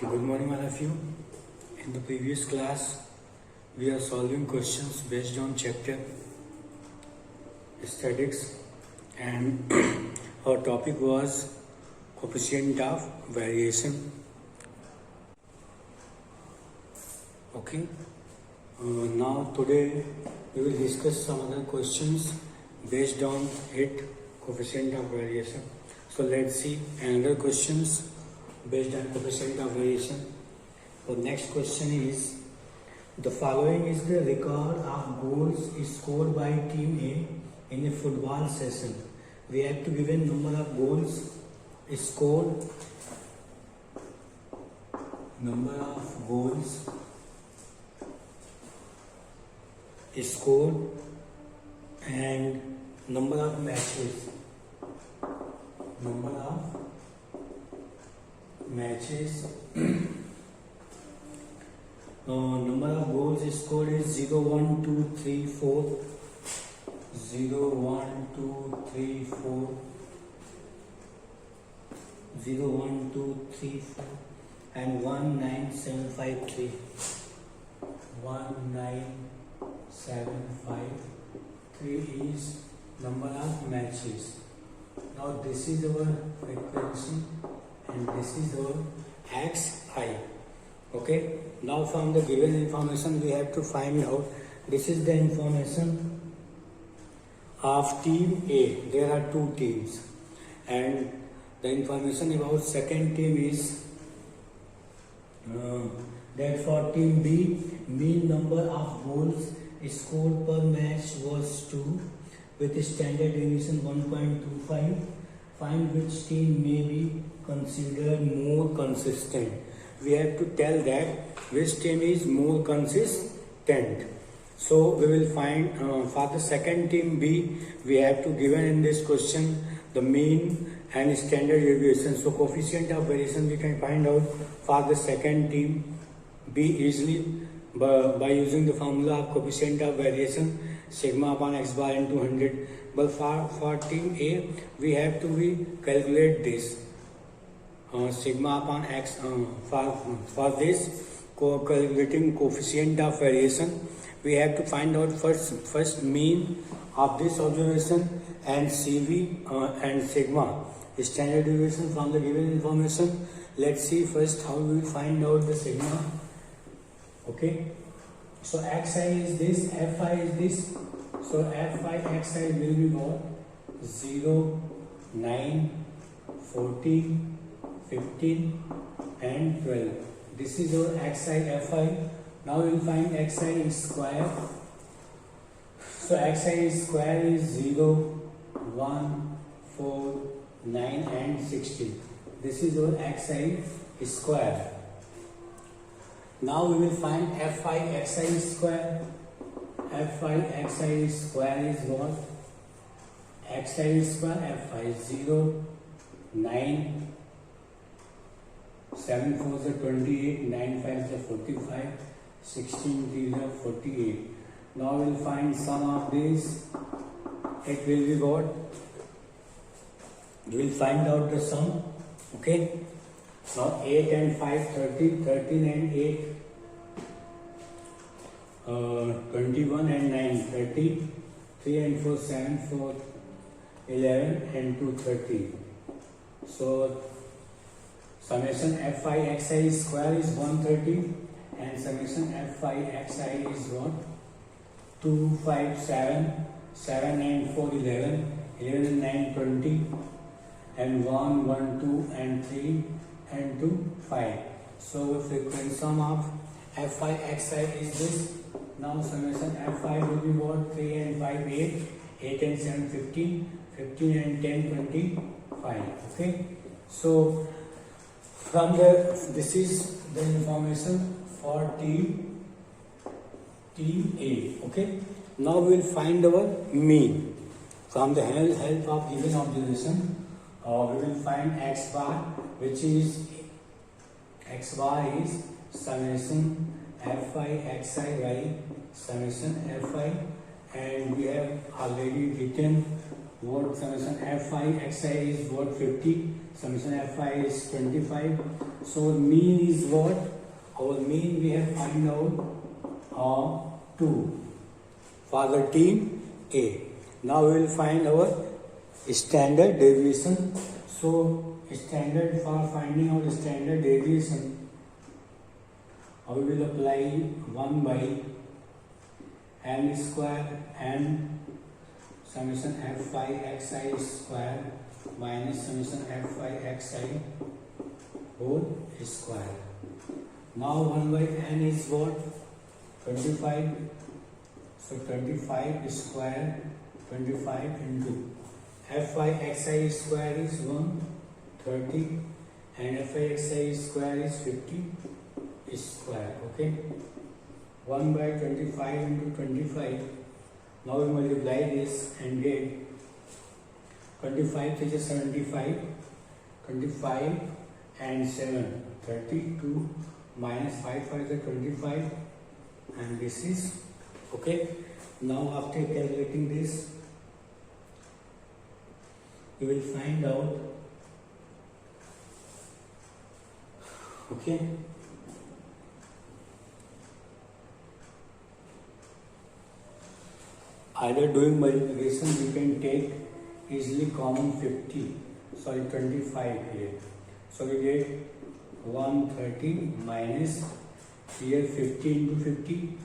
Good morning, all of you. In the previous class, we are solving questions based on chapter statics, and our topic was coefficient of variation. Okay. Now today we will discuss some other questions based on it, coefficient of variation. So let's see another questions based on coefficient of variation. The next question is, the following is the record of goals scored by team A in a football session. We have to give a number of goals scored, number of goals scored and number of matches. Number of matches. Number of goals scored is 0, 1, 2, 3, 4. 0, 1, 2, 3, 4. 0, 1, 2, 3, 4. And 1, 9, 7, 5, 3. 1, 9, 7, 5, 3 is number of matches. Now this is our frequency and this is our xi. Okay. Now from the given information we have to find out, this is the information of team A. There are two teams and the information about second team is that for team B, mean number of goals scored per match was 2 with standard deviation 1.25. Find which team may be considered more consistent. We have to tell that which team is more consistent. So we will find for the second team B, we have to given in this question the mean and standard deviation. So coefficient of variation we can find out for the second team B easily by using the formula of coefficient of variation sigma upon x bar into 100. But for team A, we have to calculate this sigma upon x. For this calculating coefficient of variation, we have to find out first mean of this observation and CV and sigma standard deviation from the given information. Let's see first how we will find out the sigma. Okay, so xi is this, fi is this. So fi xi will be what? 0, 9, 14, 15 and 12. This is our xi fi. Now we will find xi square. So xi square is 0, 1, 4, 9 and 16. This is our xi square. Now we will find fi xi square. fi xi square is what? Xi square fi is 0, 9, 7 4s are 28, 9 5s are 45, 16 3s are 48. Now we will find sum of this. It will be what? We will find out the sum. Okay. Now 8 and 5, 30, 13 and 8, 21 and 9, 30, 3 and 4, 7, 4, 11 and 2, 30. So summation fi xi square is 130 and summation fi xi is what? 2, 5, 7, 7 and 4, 11, 11 and 9, 20 and 1, 1, 2 and 3 and 2, 5. So frequency sum of fi xi is this. Now summation fi will be what? 3 and 5, 8, 8 and 7, 15, 15 and 10, 25. Okay. So from this is the information for team A. Okay. Now we will find our mean from the help of given observation. We will find x bar, which is x bar is summation fi xi by summation fi, and we have already written what summation fi xi is what 50, summation fi is 25. So mean is what? Our mean we have find out 2 for the team A. Now we will find our standard deviation. So standard, for finding out standard deviation, we will apply 1 by n square n summation fi xi square minus summation fi xi whole square. Now 1 by n is what? 25. So 25 square, 25 into fi xi square is 130 and fi xi square is 50 square. Okay, 1 by 25 into 25. Now we multiply this and get 25 is 75, 25 and 7 32 minus 5 is 25 and this is okay. Now after calculating this, we will find out. Okay, either doing multiplication we can take easily common 25 here. So we get 130 minus here 50 into 50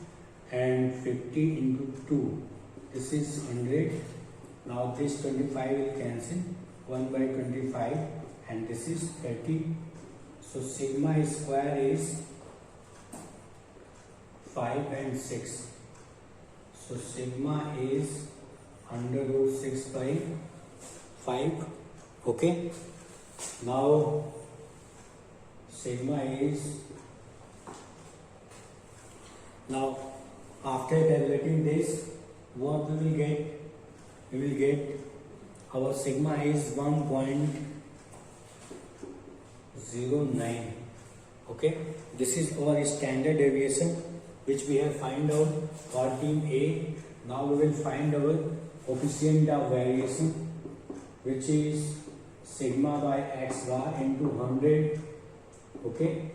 and 50 into 2. This is 100. Now this 25 will cancel, 1 by 25 and this is 30. So sigma square is 5 and 6. So sigma is under root 6 by 5. Okay. Now sigma is, now after calculating this, what we will get? We will get our sigma is 1.09. Okay, this is our standard deviation which we have find out for team A. Now we will find our coefficient of variation, which is sigma by x bar into 100. Okay,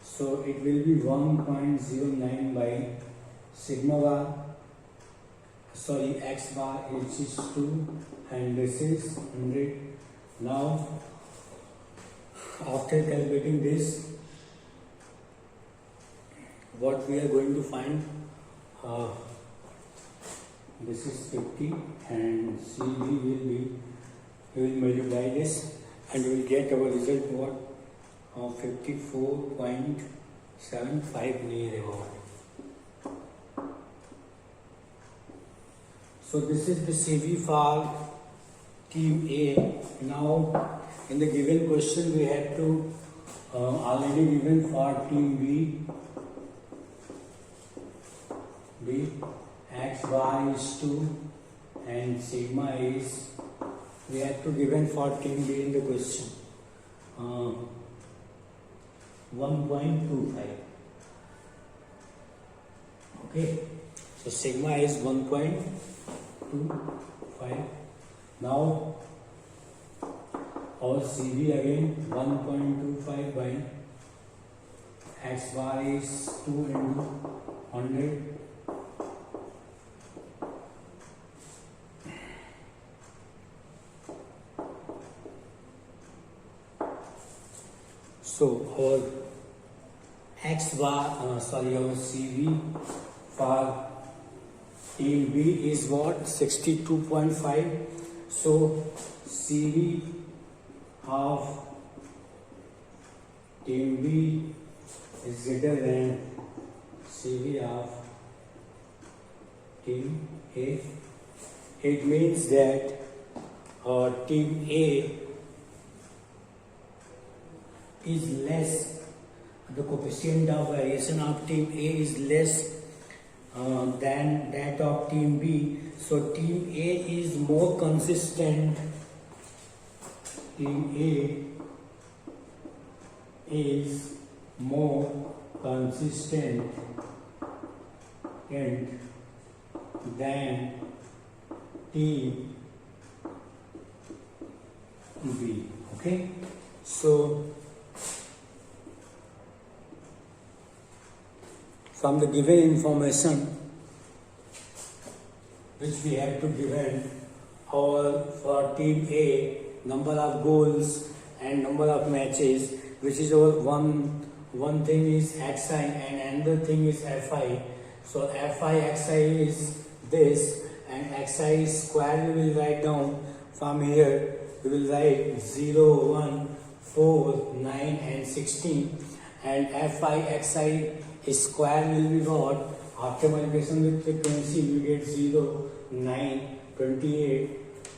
so it will be 1.09 by sigma bar, sorry, x bar, which is 2 and this is 100. Now after calculating this, what we are going to find, this is 50 and CV will be, we will multiply this and we will get our result what? 54.75 near about. So this is the CV for team A. Now in the given question we have to already given for team B x bar is 2 and sigma is, we have to given for team B in the question 1.25. Okay, so sigma is 1.25. Now our CV again 1.25 by x bar is 2 into 100. So our x bar, our CV for team B is what? 62.5. So CV of team B is greater than CV of team A. It means that team A is less, the coefficient of variation of team A is less than that of team B. So team A is more consistent. Team A is more consistent than team B. Okay, so from the given information which we have to given, our for team A number of goals and number of matches, which is our one thing is xi and another thing is fi. So fi xi is this and xi square we will write down from here. We will write 0, 1, 4, 9 and 16, and fi xi square will be what? After multiplication with frequency we get 0, 9, 28,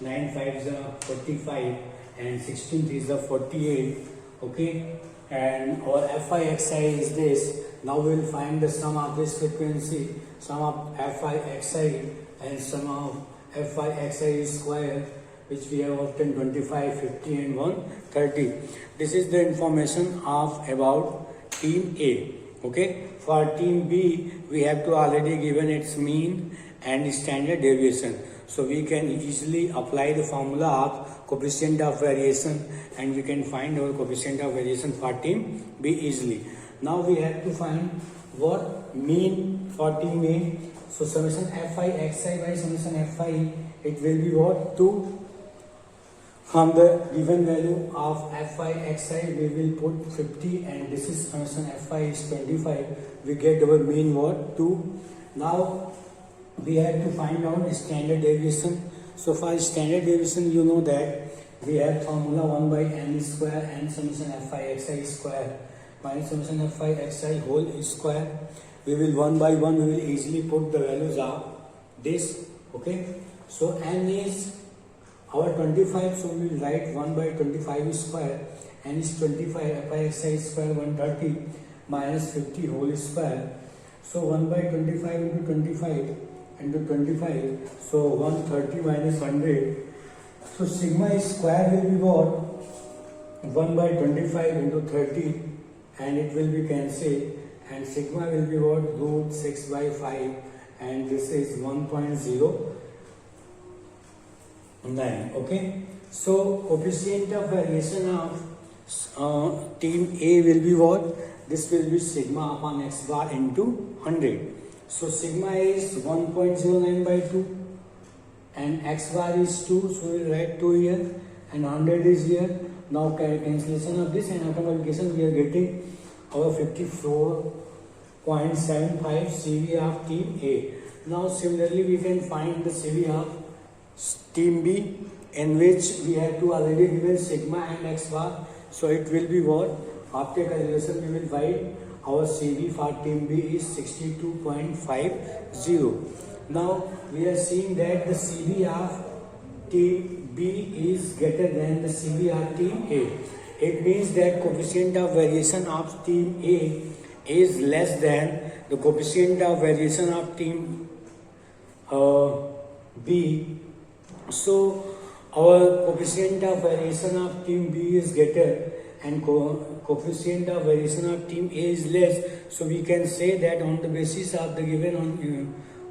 9 5s are 45 and 16 3s are 48. Okay, and our fi xi is this. Now we will find the sum of this frequency, sum of fi xi and sum of fi xi square, which we have obtained 25, 50 and 130. This is the information of about team A. Okay, for team B we have to already given its mean and standard deviation, so we can easily apply the formula of coefficient of variation and we can find our coefficient of variation for team B easily. Now we have to find what mean for team A. So summation fi xi by summation fi, it will be what? 2. From the given value of fi xi we will put 50 and this is summation fi is 25. We get our mean what? 2. Now we have to find out standard deviation. So for standard deviation, you know that we have formula 1 by n square and summation fi xi square minus summation fi xi whole square. We will 1 by 1 we will easily put the values of this. Okay, so n is our 25, so we will write 1 by 25 square, n is 25, fi xi square 130 minus 50 whole square. So 1 by 25 into 25 into 25, so 130 minus 100. So sigma square will be what? 1 by 25 into 30 and it will be cancelled, and sigma will be what? Root 6 by 5 and this is 1.09. Okay, so coefficient of variation of team A will be what? This will be sigma upon x bar into 100. So sigma is 1.09 by 2 and x bar is 2, so we will write 2 here and 100 is here. Now cancellation of this and after multiplication we are getting our 54.75 CV of team A. Now similarly we can find the CV of team B, in which we have to already given sigma and x bar, so it will be what? After calculation we will find our CV for team B is 62.50. Now we are seeing that the CV of team B is greater than the CV of team A. It means that coefficient of variation of team A is less than the coefficient of variation of team B. So our coefficient of variation of team B is greater and coefficient of variation of team A is less. So we can say that on the basis of the given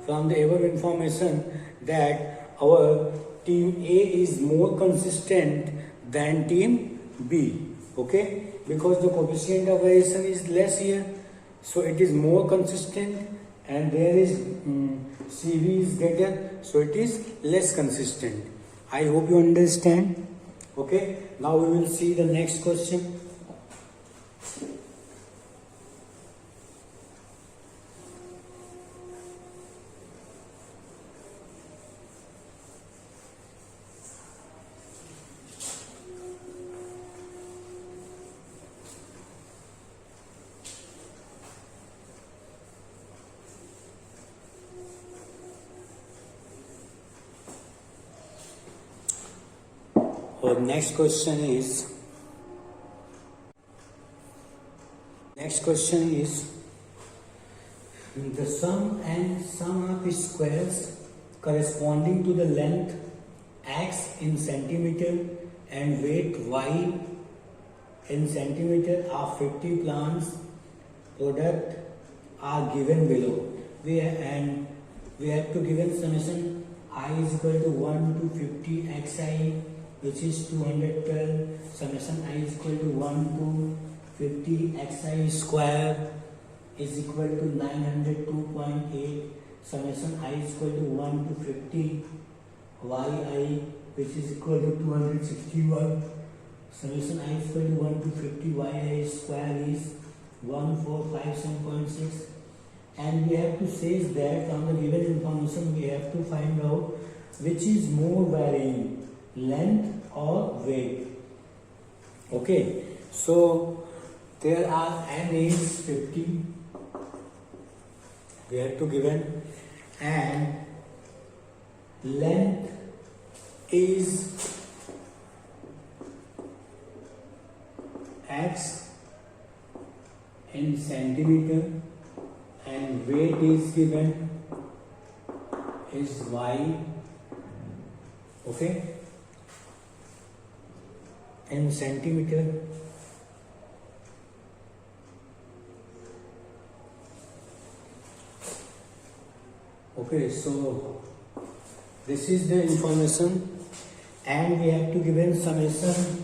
from the above information that our team A is more consistent than team B. Okay, because the coefficient of variation is less here, so it is more consistent, and there is CV is greater, so it is less consistent. I hope you understand. Okay, now we will see the next question. Our next question is the sum of squares corresponding to the length x in centimeter and weight y in centimeter of 50 plants product are given below. We have to given summation I is equal to 1 to 50 xi, which is 212, summation I is equal to 1 to 50 xi square is equal to 902.8, summation I is equal to 1 to 50 yi, which is equal to 261, summation I is equal to 1 to 50 yi square is 1457.6. And we have to say that from the given information we have to find out which is more varying, length or weight. Okay, so there are n is 50, we have to given, and length is x in centimeter and weight is given is y. Okay, in centimeter. Okay, so this is the information, and we have to given summation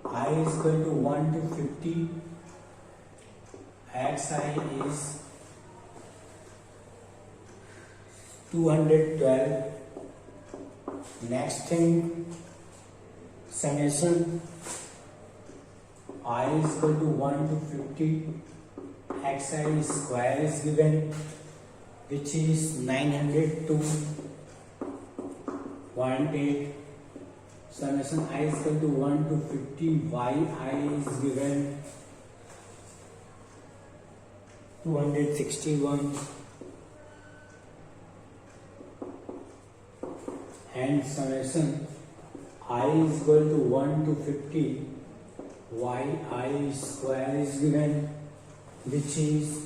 I is equal to 1 to 50 xi is 212. Next thing, summation I is equal to 1 to 50 xi square is given, which is 902.8. Summation I is equal to 1 to 50 yi is given 261, and summation I is equal to 1 to 50 yi square is given, which is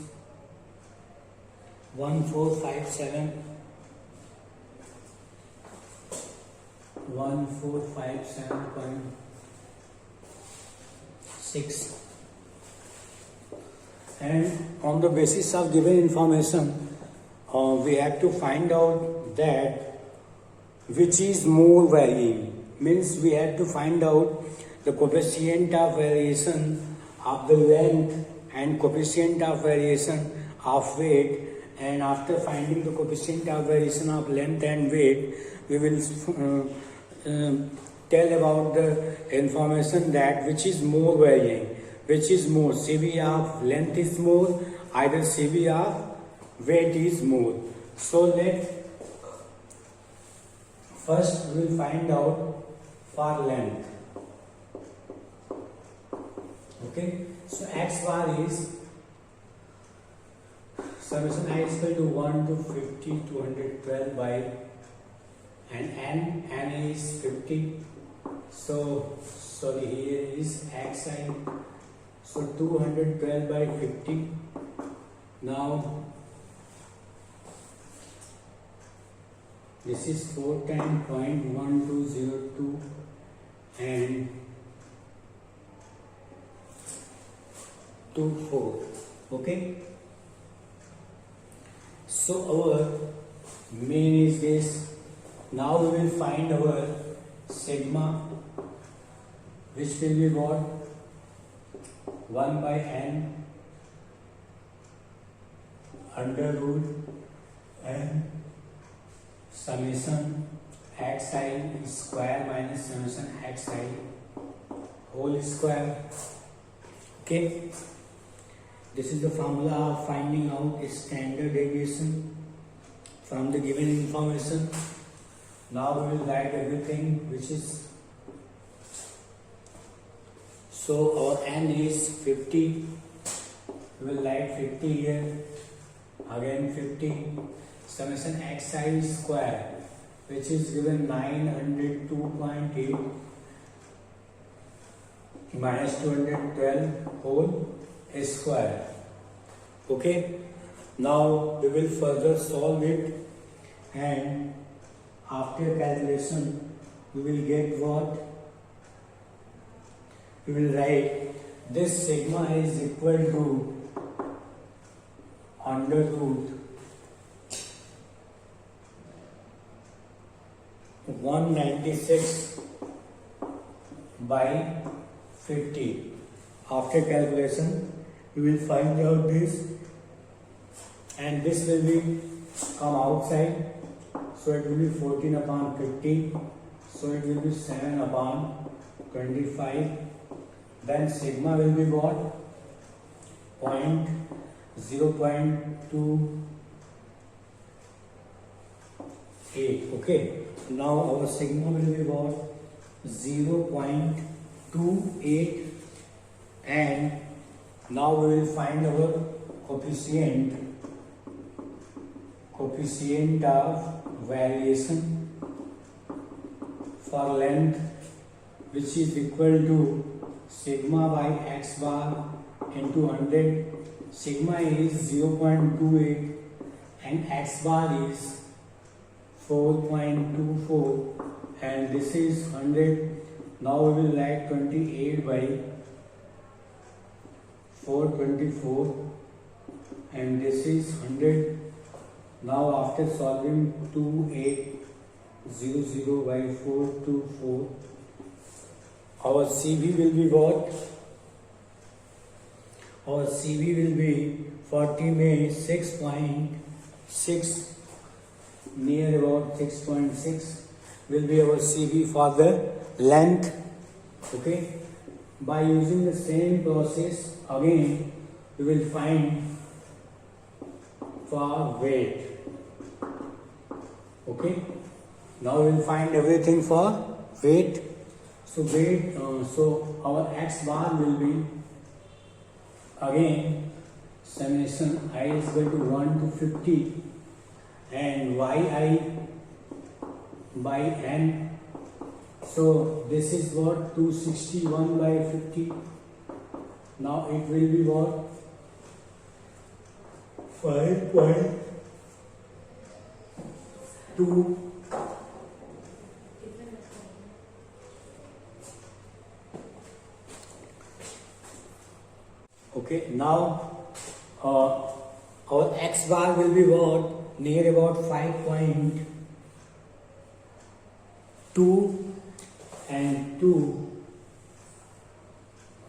1457.6. And on the basis of given information, we have to find out that which is more varying. Means we have to find out the coefficient of variation of the length and coefficient of variation of weight. And after finding the coefficient of variation of length and weight, we will tell about the information that which is more varying, which is more, CV of length is more, either CV of weight is more. So first we will find out for length. Okay, so x bar is summation I is equal to 1 to 50 212 by, and n is 50. So sorry, here is xi. So 212 by 50. Now this is 4 times 0.1202 and 24. Okay. So our main is this. Now we will find our sigma, which will be what? 1 by n under root n summation xi square minus summation xi whole square. Okay. This is the formula of finding out standard deviation from the given information. Now we will write everything which is, so our n is 50, we will write 50 here, again 50, summation xi square, which is given 902.8 minus 212 whole square. Okay, now we will further solve it, and after calculation we will get what? We will write this sigma is equal to under root 196 by 50. After calculation, we will find out this, and this will be come outside, so it will be 14 upon 50, so it will be 7 upon 25. Then sigma will be what? 0.28. Okay, now our sigma will be what? 0.28, and now we will find our coefficient of variation for length, which is equal to sigma by x bar into 100. Sigma is 0.28 and x bar is 4.24, and this is 100. Now we will write 28 by 424, and this is 100. Now after solving 2800 by 424, our CV will be what? Our CV will be 40 में 6.6, near about 6.6 will be our CV for the length. Okay, by using the same process again we will find for weight. Okay, now we will find everything for weight. So weight, so our x bar will be again summation I is equal to 1 to 50, and yi by n. So this is what? 261 by 50. Now it will be what? 5.2. Okay, now our x bar will be what? Near about 5.2 and 2.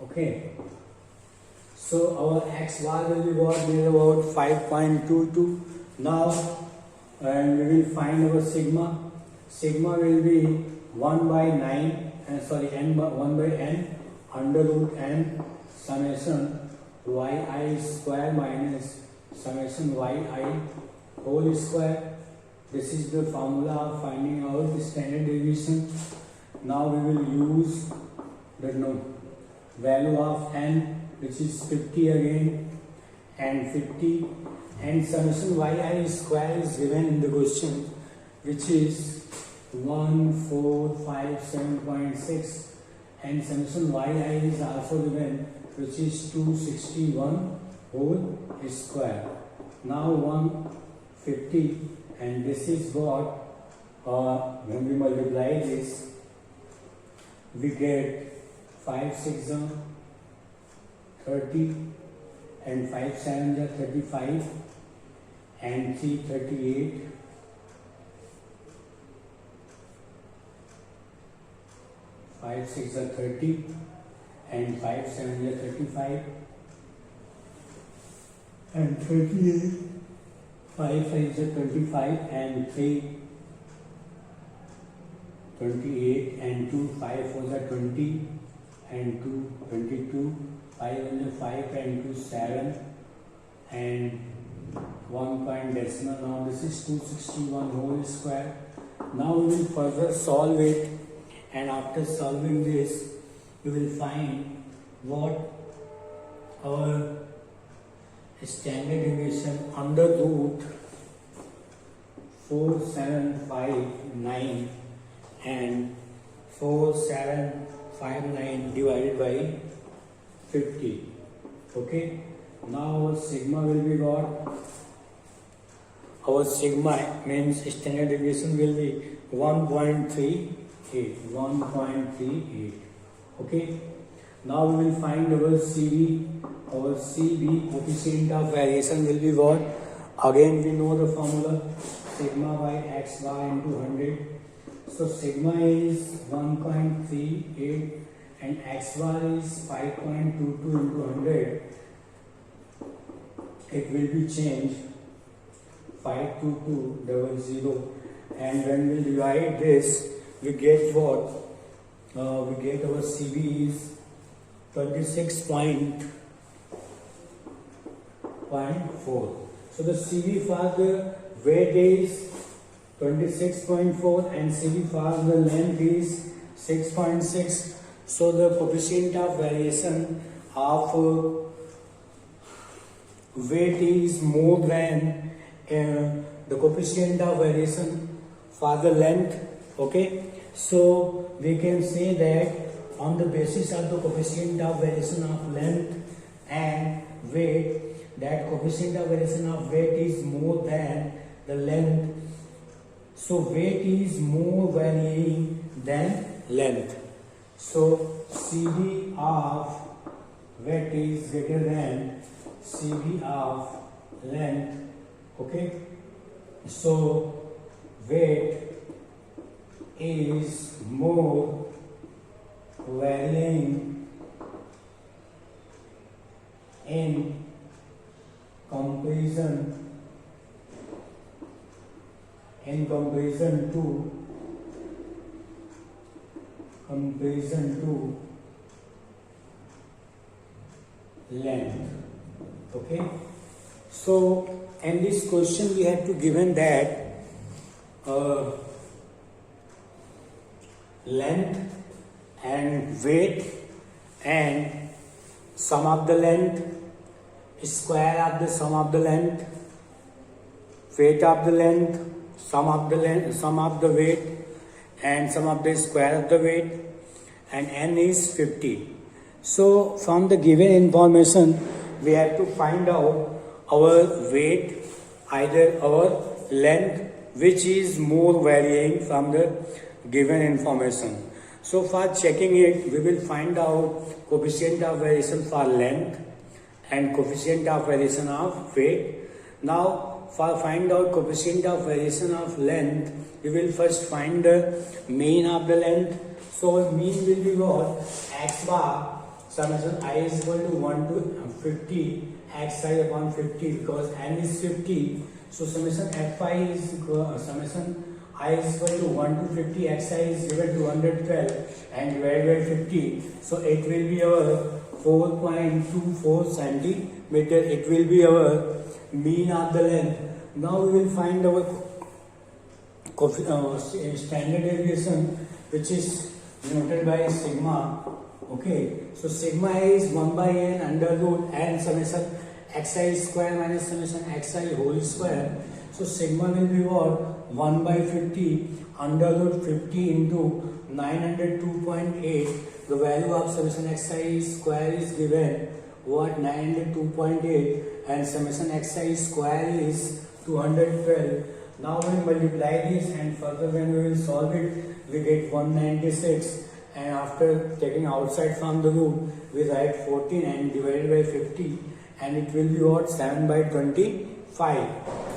Okay, so our x bar will be what? Near about 5.22. Now and we will find our sigma. Sigma will be 1 by 9, n by 1 by n under root n summation yi square minus summation yi whole square. This is the formula of finding out the standard deviation. Now we will use the value of n, which is 50 again, and 50, and summation yi square is given in the question, which is 1457.6, and summation yi is also given, which is 261 whole square. Now 150, and this is what, when we multiply this, we get 5 6 30, and 5 7 35, and 3 38, 5 6 30, and 5 7 35, and 38, 5 5 25, and 3 28, and 2 5 4 20, and 2 22, 5 5, and 2 7, and 1 point decimal. Now this is 261 whole square. Now we will further solve it, and after solving this we will find what our standard deviation under root 4759 and 4759 divided by 50. Okay, now our sigma will be what? Our sigma means standard deviation will be 1.38. Okay, now we will find our CV. Our CV, coefficient of variation, will be what? Again we know the formula, sigma by x bar into 100. So sigma is 1.38 and x bar is 5.22 into 100. It will be changed 52200, and when we divide this, we get what? We get our CV is 26.4. So the CV for the weight is 26.4 and CV for the length is 6.6. So the coefficient of variation of weight is more than the coefficient of variation for the length. Okay, so we can say that on the basis of the coefficient of variation of length and weight, that coefficient of variation of weight is more than the length. So weight is more varying than length. So CV of weight is greater than CV of length. Okay, so weight is more varying in comparison to length. Okay, so in this question we have to given that length and weight and sum of the length, square of the sum of the length, weight of the length, sum of the length, sum of the weight, and sum of the square of the weight, and n is 50. So from the given information we have to find out our weight, either our length, which is more varying from the given information. So for checking it, we will find out coefficient of variation for length and coefficient of variation of weight. Now for find out coefficient of variation of length, we will first find the mean of the length. So mean will be what? X bar summation I is equal to 1 to 50 x I upon 50, because n is 50. So summation fi is summation I is equal to 1 to 50, xi is given to 112 and divided by 50. So it will be our 4.24 centimeter. It will be our mean of the length. Now we will find our standard deviation, which is denoted by sigma. Okay, so sigma is 1 by n under root n summation xi square minus summation xi whole square. So sigma will be what? 1 by 50 under root 50 into 902.8. The value of summation xi square is given what? 902.8, and summation xi square is 212. Now we multiply this, and further when we will solve it, we get 196, and after taking outside from the root, we write 14 and divided by 50, and it will be what? 7 by 25.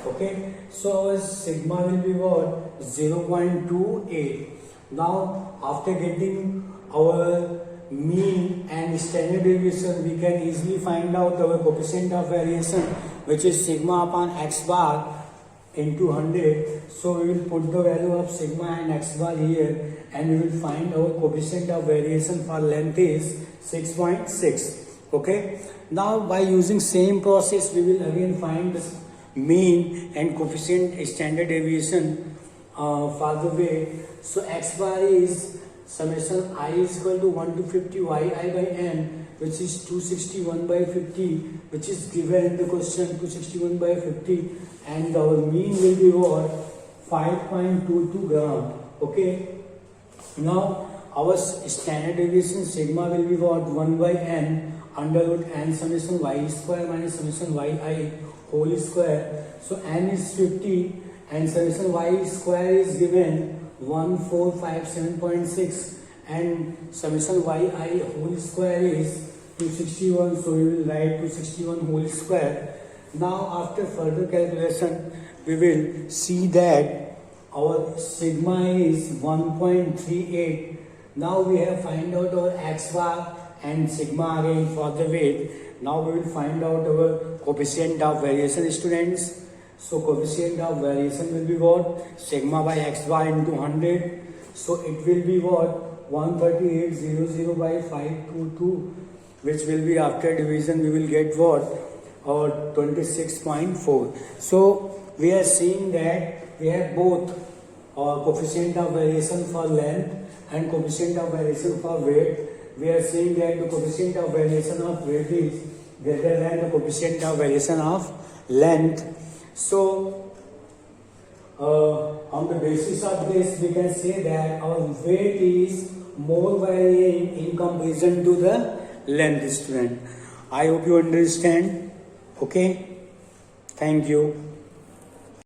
Okay, so our sigma will be what? 0.28. Now after getting our mean and standard deviation, we can easily find out our coefficient of variation, which is sigma upon x bar into 100. So we will put the value of sigma and x bar here, and we will find our coefficient of variation for length is 6.6. Okay, now by using same process, we will again find the mean and coefficient standard deviation for the weight. So x bar is summation I is equal to 1 to 50 yi by n, which is 261 by 50, which is given in the question, 261 by 50, and our mean will be what? 5.22 gram. Okay, now our standard deviation sigma will be what? 1 by n under root n summation y square minus summation yi whole square. So n is 50 and summation y square is given 1457.6, and summation yi whole square is 261. So we will write 261 whole square. Now after further calculation, we will see that our sigma is 1.38. Now we have find out our x bar and sigma again for the weight. Now we will find out our coefficient of variation, students. So coefficient of variation will be what? Sigma by x bar into 100. So it will be what? 138.00 by 522, which will be after division we will get what? Or 26.4. So we are seeing that we have both coefficient of variation for length and coefficient of variation for weight. We are seeing that the coefficient of variation of weight is greater than the coefficient of variation of length. So on the basis of this, we can say that our weight is more varying in comparison to the length, student. I hope you understand. Okay, thank you.